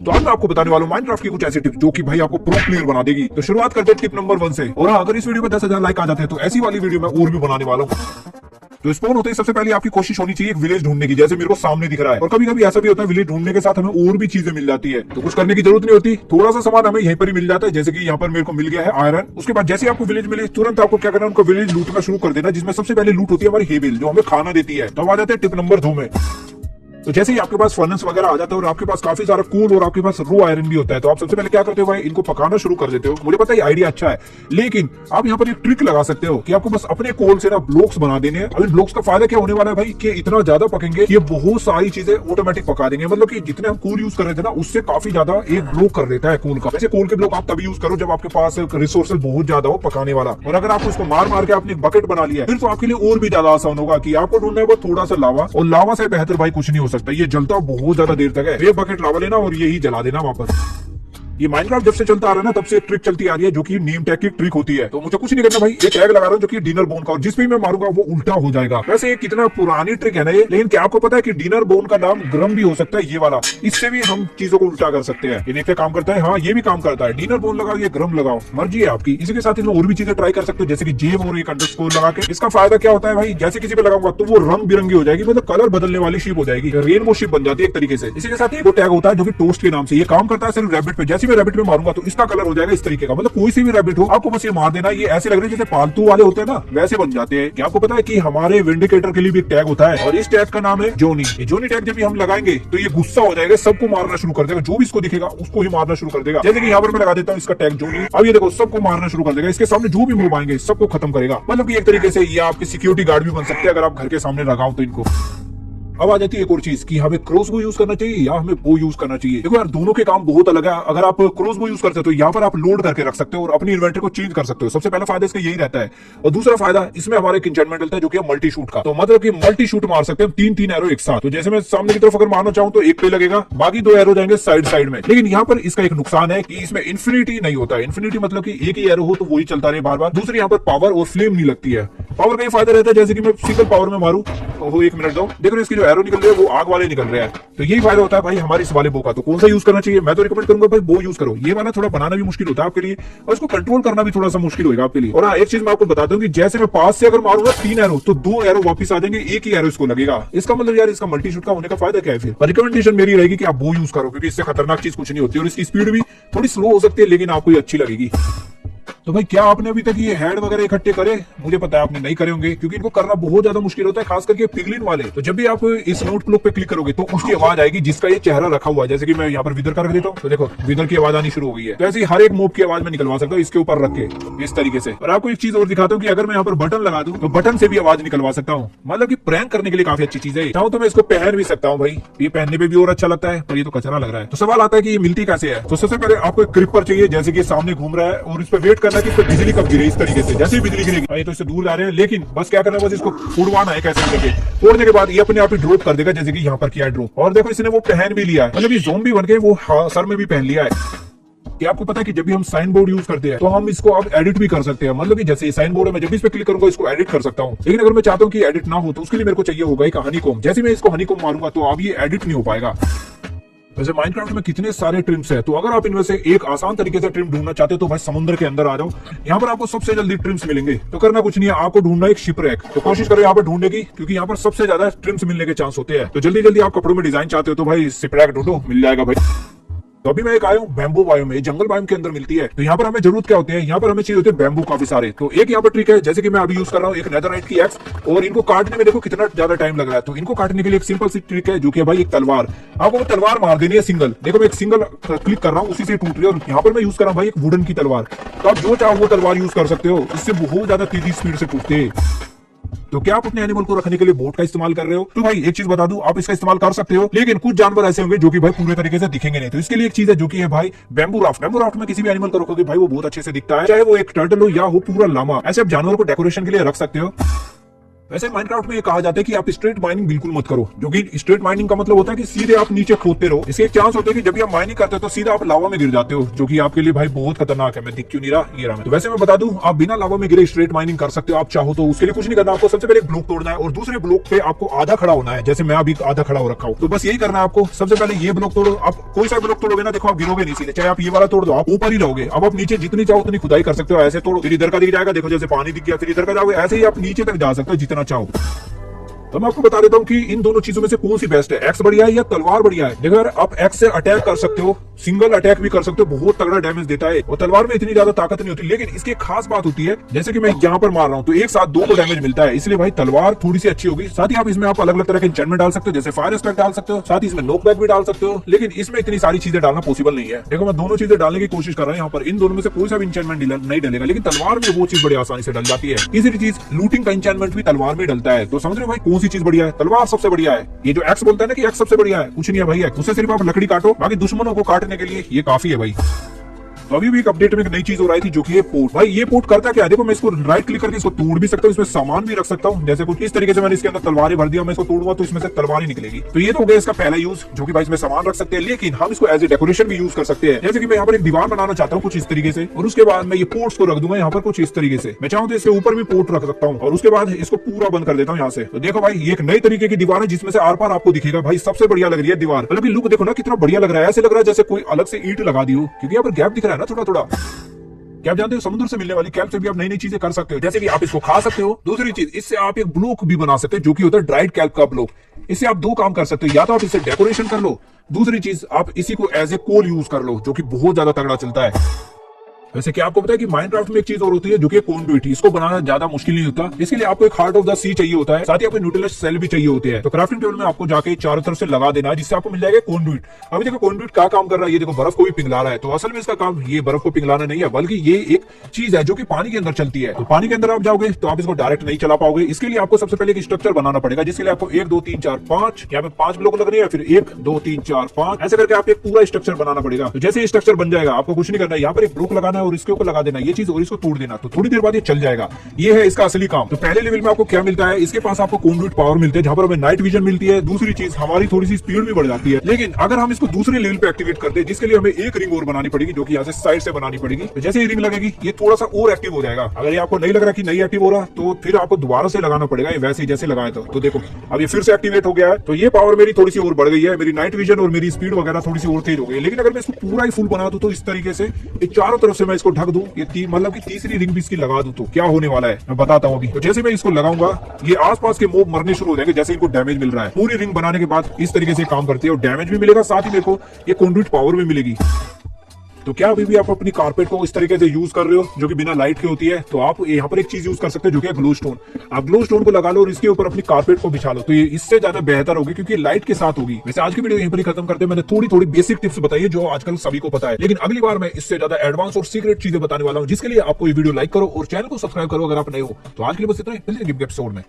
तो आज मैं आपको बताने वाला हूँ माइनक्राफ्ट की कुछ ऐसी टिप्स जो कि भाई आपको प्रो प्लेयर बना देगी। तो शुरुआत करते हैं टिप नंबर 1 से। और हाँ, अगर इस वीडियो में 10,000 लाइक आ जाते हैं तो ऐसी वाली वीडियो मैं और भी बनाने वाला हूँ। तो स्पॉन होते ही सबसे पहले आपकी कोशिश होनी चाहिए एक विलेज ढूंढने की, जैसे मेरे को सामने दिख रहा है। और कभी कभी ऐसा भी होता है विलेज ढूंढने के साथ हमें और भी चीजें मिल जाती है, तो कुछ करने की जरूरत नहीं होती, थोड़ा सा सामान हमें यहीं पर ही मिल जाता है। जैसे कि यहाँ पर मेरे को मिल गया है आयरन। उसके बाद जैसे आपको विलेज मिले तुरंत आपको क्या करना है, उनको विलेज लूटना शुरू कर देना, जिसमें सबसे पहले लूट होती है हमारी हेबिल जो हमें खाना देती है। तो अब आ जाते हैं टिप नंबर 2 में। तो जैसे ही आपके पास फर्नेस वगैरह आ जाता है और आपके पास काफी सारा कूल और आपके पास रो आयरन भी होता है, तो आप सबसे पहले क्या करते हो भाई, इनको पकाना शुरू कर देते हो। मुझे पता है आइडिया अच्छा है, लेकिन आप यहाँ पर एक ट्रिक लगा सकते हो कि आपको बस अपने कोल से ना ब्लॉक्स बना देने हैं। अब इन ब्लॉक्स का फायदा क्या होने वाला है भाई, कि इतना ज्यादा पकेंगे ये बहुत सारी चीजें ऑटोमेटिक पका देंगे। मतलब कि जितने हम कूल यूज कर रहे थे ना उससे काफी ज्यादा एक ब्लॉक कर देता है कूल का। वैसे कूल के ब्लॉक आप तभी यूज करो जब आपके पास रिसोर्सेज बहुत ज्यादा हो पकाने वाला। और अगर आप उसको मार मार के आपने बकेट बना लिया फिर तो आपके लिए और भी ज्यादा आसान होगा कि आपको ढूंढना है वो थोड़ा सा लावा, और लावा से बेहतर भाई कुछ नहीं हो सकता। ये जलता बहुत ज्यादा देर तक है। एक बकेट लावा लेना और यही जला देना वापस। ये माइनक्राफ्ट जब से चलता आ रहा है ना तब से एक ट्रिक चलती आ रही है जो कि नेम टैग की ट्रिक होती है। तो मुझे कुछ नहीं करना भाई, ये टैग लगा रहा हूं जो कि डिनर बोन का, और जिस पे मैं मारूंगा वो उल्टा हो जाएगा। वैसे ये कितना पुरानी ट्रिक है ना ये, लेकिन क्या आपको पता है कि डिनर बोन का नाम ग्रम भी हो सकता है ये वाला। इससे भी हम चीजों को उल्टा कर सकते हैं। ये देखते काम करता है, हाँ ये भी काम करता है। डिनर बोन लगाओ या ग्रम लगाओ, मर्जी है आपकी। इसी के साथ इसमें और भी चीजें ट्राई कर सकते हो, जैसे कि जेम और एक अंडरस्कोर लगा के। इसका फायदा क्या होता है भाई, जैसे किसी पे लगाऊंगा तो वो रंग बिरंगी हो जाएगी, मतलब कलर बदलने वाली शिप हो जाएगी, रेनबो शिप बन जाती है एक तरीके से। इसी के साथ एक टैग होता है जो कि टोस्ट के नाम से, ये काम करता है सिर्फ रैबिट पे। जैसे मैं रैबिट पे मारूंगा तो इसका कलर हो जाएगा इस तरीके का, मतलब कोई सी भी रैबिट हो आपको बस ये मार देना। ये ऐसे लग रहे हैं जैसे पालतू वाले होते हैं ना, वैसे बन जाते हैं। क्या आपको पता है कि हमारे विंडिकेटर के लिए भी एक टैग होता है और इस टैग का नाम है जोनी। ये जोनी टैग जब भी हम लगाएंगे तो ये गुस्सा हो जाएगा, सबको मारना शुरू कर देगा, जो भी इसको दिखेगा उसको ही मारना शुरू कर देगा। जैसे कि यहाँ पर मैं लगा देता हूँ इसका टैग जोनी, अब ये देखो सबको मारना शुरू कर देगा। इसके सामने जो भी मूव आएंगे सबको खत्म करेगा। मतलब कि एक तरीके से ये आपके सिक्योरिटी गार्ड भी बन सकते हैं अगर आप घर के सामने लगाओ तो इनको। अब आ जाती है एक और चीज कि हमें क्रॉसबो यूज करना चाहिए या हमें बो यूज करना चाहिए। देखो यार दोनों के काम बहुत अलग है। अगर आप क्रॉसबो यूज करते हो तो यहाँ पर आप लोड करके रख सकते हो और अपनी इन्वेंटरी को चेंज कर सकते हो। सबसे पहला फायदा इसका यही रहता है। और दूसरा फायदा इसमें हमारे एक एन्चेंटमेंट मिलता है जो कि मल्टी शूट का। तो मतलब कि मल्टी शूट मार सकते हैं 3-3 एरो एक साथ। तो जैसे मैं सामने की तरफ अगर मारना चाहूँ तो एक पे लगेगा, बाकी 2 एरो जाएंगे साइड साइड में। लेकिन यहाँ पर इसका एक नुकसान है कि इसमें इन्फिनिटी नहीं होता है। इन्फिनिटी मतलब कि एक ही एरो हो तो वही चलता रहे बार बार। दूसरी यहाँ पर पावर और फ्लेम नहीं लगती है। पावर का ये फायदा रहता है जैसे कि मैं सिंगल पावर में मारूं तो 1 मिनट दो, देखो इसकी जो एरो निकल रहे हैं वो आग वाले निकल रहे हैं। तो यही फायदा होता है भाई हमारे इस वाले बो का। तो कौन सा यूज करना चाहिए, मैं तो रिकमेंड करूंगा भाई बो यूज करो। ये वाला थोड़ा बनाना भी मुश्किल होता है आपके लिए और इसको कंट्रोल करना भी थोड़ा सा मुश्किल होगा आपके लिए। और हाँ एक चीज मैं आपको बताता हूँ कि जैसे मैं पास से अगर मारूंगा 3 एरो तो 2 एरो वापस आ जाएंगे, एक ही एरो इसको लगेगा। इसका मतलब यार इसका मल्टी शूट का होने का फायदा क्या है फिर। रिकमेंडेशन मेरी रहेगी कि आप बो यूज करो क्योंकि इससे खतरनाक चीज कुछ नहीं होती और इसकी स्पीड भी थोड़ी स्लो हो सकती है लेकिन आपको ये अच्छी लगेगी। तो भाई क्या आपने अभी तक ये हेड वगैरह इकट्ठे करे, मुझे पता है आपने नहीं करे होंगे क्योंकि इनको करना बहुत ज्यादा मुश्किल होता है, खास करके पिगलिन वाले। तो जब भी आप इस नोट क्लिक पे क्लिक करोगे तो उसकी आवाज आएगी जिसका ये चेहरा रखा हुआ है। जैसे कि मैं यहाँ पर विदर का रख देता हूँ तो देखो विदर की आवाज आनी शुरू हो गई है। तो ऐसे हर एक मूव की आवाज में निकलवा सकता हूँ इसके ऊपर रख के इस तरीके से। और आपको एक चीज और दिखाता हूँ कि अगर मैं यहाँ पर बटन लगा दूं तो बटन से भी आवाज निकलवा सकता हूँ। मतलब कि प्रैंक करने के लिए काफी अच्छी चीज है। चाहूँ तो मैं इसको पहन भी सकता हूँ भाई, ये पहनने में भी और अच्छा लगता है, पर ये तो कचरा लग रहा है। तो सवाल आता है कि ये मिलती कैसे है। तो सबसे पहले आपको एक क्रिपर चाहिए, जैसे कि सामने घूम रहा है और इस पर वेट करना कि इस पर बिजली कब गिरे। इस तरीके से जैसे ही बिजली गिरेगी तो इससे दूर जा रहे हैं, लेकिन बस क्या करना है, बस इसको उड़वाना है कैसे करके। फोड़ने के बाद ये अपने आप ही ड्रॉप कर देगा, जैसे कि यहाँ पर किया ड्रॉप। और देखो इसने वो पहन भी लिया है, मतलब ये ज़ॉम्बी बन के वो सर में भी पहन लिया है। कि आपको पता है कि जब भी हम साइन बोर्ड यूज करते हैं तो हम इसको अब एडिट भी कर सकते हैं। मतलब कि जैसे साइन बोर्ड है, मैं जब भी इस पे क्लिक करूंगा इसको एडिट कर सकता हूं। लेकिन अगर मैं चाहता हूं कि एडिट ना हो तो उसके लिए मेरे को चाहिए होगा एक हनीकॉम्ब। जैसे मैं इसको हनीकॉम्ब मारूंगा तो अब ये एडिट नहीं हो पाएगा। वैसे माइनक्राफ्ट में कितने सारे ट्रिम्स है, तो अगर आप इनमें से एक आसान तरीके से ट्रिम ढूंढना चाहते हो तो भाई समुद्र के अंदर आ जाओ। यहाँ पर आपको सबसे जल्दी ट्रिम्स मिलेंगे। तो करना कुछ नहीं है, आपको ढूंढना एक शिपरैक। तो कोशिश करो यहाँ पर ढूंढने की क्योंकि यहाँ पर सबसे ज्यादा ट्रिम्स मिलने के चांस होते हैं। तो जल्दी जल्दी आप कपड़ों में डिजाइन चाहते हो तो भाई शिपरैक ढूंढो, मिल जाएगा भाई। तो अभी मैं एक आया हूँ बैम्बू बायोम में, जंगल बायोम के अंदर मिलती है। तो यहाँ पर हमें जरूरत क्या होती है, यहाँ पर हमें चाहिए होते हैं बैम्बू काफी सारे। तो एक यहाँ पर ट्रिक है, जैसे कि मैं अभी यूज कर रहा हूँ एक नेदरराइट की एक्स, और इनको काटने में देखो कितना ज्यादा टाइम लग रहा है। तो इनको काटने के लिए एक सिंपल सी ट्रिक है जो कि भाई एक तलवार, आपको वो तलवार मार देनी है सिंगल। देखो मैं एक सिंगल क्लिक कर रहा हूँ उसी से टूट रही है। और यहाँ पर मैं यूज कर रहा हूँ भाई एक वुडन की तलवार। तो आप जो चाहो वो तलवार यूज कर सकते हो, इससे बहुत ज्यादा तेजी स्पीड से टूटते हैं। तो क्या आप अपने एनिमल को रखने के लिए बोट का इस्तेमाल कर रहे हो, तो भाई एक चीज बता दूं, आप इसका इस्तेमाल कर सकते हो, लेकिन कुछ जानवर ऐसे होंगे जो कि भाई पूरे तरीके से दिखेंगे नहीं। तो इसके लिए एक चीज है जो कि है भाई बैम्बू राफ्ट। बैम्बू राफ्ट में किसी भी एनिमल को रखोगे भाई वो बहुत अच्छे से दिखता है, चाहे वो एक टर्टल हो या हो पूरा लामा। ऐसे आप जानवर को डेकोरेशन के लिए रख सकते हो। वैसे माइनक्राफ्ट में ये कहा जाता है कि आप स्ट्रेट माइनिंग बिल्कुल मत करो, जो कि स्ट्रेट माइनिंग का मतलब होता है कि सीधे आप नीचे खोदते रहो। इसके एक चांस होते हैं कि जब भी आप माइनिंग करते हो तो सीधा आप लावा में गिर जाते हो, जो कि आपके लिए भाई बहुत खतरनाक है। मैं दिख क्यों नहीं रहा, ये रहा मैं। तो वैसे मैं बता दूं, आप बिना लावा में गिरे स्ट्रेट माइनिंग कर सकते हो, आप चाहो तो। उसके लिए कुछ नहीं करना, आपको सबसे पहले एक ब्लॉक तोड़ना है और दूसरे ब्लॉक पे आपको आधा खड़ा होना है, जैसे मैं अभी आधा खड़ा हो रखा हूँ। तो बस यही करना है आपको। सबसे पहले ये ब्लॉक तोड़ो। आप कोई सा ब्लॉक तोड़ोगे ना, देखो आप गिरोगे नहीं सीधे। चाहे आप ये वाला तोड़ दो, आप ऊपर ही रहोगे। अब आप नीचे जितनी चाहो उतनी खुदाई कर सकते हो। ऐसे तोड़ो, फिर इधर का दिख जाएगा, देखो जैसे पानी दिख गया, फिर इधर का जाओगे, ऐसे ही आप नीचे तक जा सकते हो जितना चाहो। तो मैं आपको बता देता हूँ कि इन दोनों चीजों में से कौन सी बेस्ट है, एक्स बढ़िया है या तलवार बढ़िया है। देखो यार, आप एक्स से अटैक कर सकते हो, सिंगल अटैक भी कर सकते हो, बहुत तगड़ा डैमेज देता है। और तलवार में इतनी ज्यादा ताकत नहीं होती, लेकिन इसकी एक खास बात होती है, जैसे कि मैं यहाँ पर मार रहा हूँ तो एक साथ 2 को डैमेज मिलता है, इसलिए भाई तलवार थोड़ी सी अच्छी होगी। साथ ही आप इसमें आप अलग अलग तरह के एन्चेंटमेंट डाल सकते हो, जैसे फायर स्पेक्ट डाल सकते हो, साथ ही इसमें नॉकबैक भी डाल सकते हो। लेकिन इसमें इतनी सारी चीजें डालना पॉसिबल नहीं है। देखो मैं दोनों चीजें डालने की कोशिश कर रहा हूँ यहाँ पर। इन दोनों में से कोई सा भी एन्चेंटमेंट नहीं डलेगा, लेकिन तलवार में वो चीज बड़ी आसानी से डल जाती है। तीसरी चीज, लूटिंग का एन्चेंटमेंट भी तलवार में डलता है। तो समझ रहे हो भाई कौन सी चीज बढ़िया है? तलवार सबसे बढ़िया है। ये जो एक्स बोलता है ना कि एक्स सबसे बढ़िया है, कुछ नहीं है भाई। उससे सिर्फ आप लकड़ी काटो, बाकी दुश्मनों को काटने के लिए ये काफी है भाई। तो अभी भी एक अपडेट में एक नई चीज हो रही थी, जो कि ये पोर्ट। भाई ये पोर्ट करता क्या है, देखो मैं इसको राइट क्लिक करके इसको तोड़ भी सकता हूँ, इसमें सामान भी रख सकता हूँ। जैसे कुछ इस तरीके से मैंने इसके अंदर तलवारें भर दिया, मैं इसको तोड़ूंगा तो इसमें से तलवार ही निकलेगी। तो ये तो हो गया इसका पहला यूज, जो कि भाई इसमें सामान रख सकते हैं। लेकिन हम इसको एज ए डेकोरेशन भी यूज कर सकते हैं। जैसे कि मैं यहाँ पर एक दीवार बनाना चाहता हूँ कुछ इस तरीके से, और उसके बाद मैं ये पोर्ट्स को रख दूंगा यहाँ पर कुछ इस तरीके से। मैं चाहूँ तो इसके ऊपर भी पोर्ट रख सकता हूँ, और उसके बाद इसको पूरा बंद कर देता हूँ यहाँ से। तो देखो भाई, ये एक नई तरीके की दीवार है जिसमें से आर पार आपको दिखेगा। भाई सबसे बढ़िया लग रही है दीवार, मतलब लुक देखो ना कितना बढ़िया लग रहा है। ऐसे लग रहा है जैसे कोई अलग से ईंट लगा दी हो, क्योंकि यहाँ पर गैप दिख रहा है ना थोड़ा थोड़ा। क्या आप जानते हो, समुद्र से मिलने वाली कैप से भी आप नई नई चीजें कर सकते हो, जैसे कि आप इसको खा सकते हो। दूसरी चीज, इससे आप एक ब्लॉक भी बना सकते हो, जो कि होता है ड्राइड कैल्प का ब्लॉक। इससे आप 2 काम कर सकते हो, या तो आप इसे डेकोरेशन कर लो, दूसरी चीज आप इसी को एज ए कोल यूज कर लो, जो कि बहुत ज्यादा तगड़ा चलता है। वैसे क्या आपको पता है कि माइनक्राफ्ट में एक चीज और होती है, जो कि कॉन्डुइट। इसको बनाना ज्यादा मुश्किल नहीं होता। इसके लिए आपको एक हार्ट ऑफ द सी चाहिए होता है, साथ ही आपको न्यूट्रल सेल भी चाहिए होते हैं। तो क्राफ्टिंग टेबल में आपको जाके चारों तरफ से लगा देना है, जिससे आपको मिल जाएगा कॉन्डुइट। अभी देखो कॉन्डुइट क्या काम कर रहा है, ये देखो बर्फ को भी पिघला रहा है। तो असल में इसका काम ये बर्फ को पिघलाना नहीं है, बल्कि ये एक चीज है जो कि पानी के अंदर चलती है। तो पानी के अंदर आप जाओगे तो आप इसको डायरेक्ट नहीं चला पाओगे। इसके लिए आपको सबसे पहले एक स्ट्रक्चर बनाना पड़ेगा, जिसके लिए आपको 1 2 3 4 5 यहाँ पे 5 ब्लॉक लग रहे हैं, फिर 1 2 3 4 5 ऐसे करके आप एक पूरा स्ट्रक्चर बनाना पड़ेगा। तो जैसे स्ट्रक्चर बन जाएगा, आपको कुछ नहीं करना है, यहाँ पर एक ब्लॉक लगाना है और इसके ऊपर लगा देना ये चीज और इसको तोड़ देना। तो थोड़ी देर बाद ये चल जाएगा। ये है इसका असली काम। तो पहले लेवल में आपको क्या मिलता है, इसके पास आपको कॉन्डुइट पावर मिलते हैं, जहां पर हमें नाइट विजन मिलती है। दूसरी चीज, हमारी थोड़ी सी स्पीड भी बढ़ जाती है। लेकिन अगर हम इसको दूसरे लेवल पे एक्टिवेट करते हैं, जिसके लिए हमें एक रिंग और बनानी पड़ेगी, जो कि यहाँ से साइड से बनानी पड़ेगी। तो जैसे ये रिंग लगेगी, ये थोड़ा सा और एक्टिव हो जाएगा। अगर ये आपको नहीं लग रहा कि नहीं एक्टिव हो रहा, तो फिर आपको दोबारा से लगाना पड़ेगा, ये वैसे ही जैसे लगाया था। तो देखो अब ये फिर से एक्टिवेट हो गया है। तो ये पावर मेरी थोड़ी सी और बढ़ गई है, मेरी नाइट विजन और मेरी स्पीड वगैरह थोड़ी सी और तेज हो गई। लेकिन अगर मैं इसको पूरा ही फुल बना दूं, तो इस तरीके से चारों तरफ से मैं इसको ढक दूं, ये मतलब की तीसरी रिंग भी इसकी लगा दूं, तो क्या होने वाला है मैं बताता हूँ अभी। तो जैसे मैं इसको लगाऊंगा, ये आसपास के मोब मरने शुरू हो जाएंगे जैसे इनको डैमेज मिल रहा है। पूरी रिंग बनाने के बाद इस तरीके से काम करती है और डैमेज भी मिलेगा, साथ ही मेरे को ये कॉन्डुइट पावर भी मिलेगी। तो क्या अभी भी आप अपनी कारपेट को इस तरीके से यूज कर रहे हो, जो कि बिना लाइट के होती है, तो आप यहाँ पर एक चीज यूज कर सकते हो, जो कि है ग्लो स्टोन। आप ग्लो स्टोन को लगा लो और इसके ऊपर अपनी कारपेट को बिछा लो, तो ये इससे ज्यादा बेहतर होगी, क्योंकि लाइट के साथ होगी। वैसे आज की वीडियो यहीं पर ही खत्म करते हैं। मैंने थोड़ी थोड़ी बेसिक टिप्स बताई है, जो आजकल सभी को पता है, लेकिन अगली बार मैं इससे ज्यादा एडवांस और सीक्रेट चीजें बताने वाला हूँ, जिसके लिए आपको ये वीडियो लाइक करो और चैनल को सब्सक्राइब करो अगर आप नए हो। तो आज के लिए बस इतना ही, मिलते हैं एपिसोड में।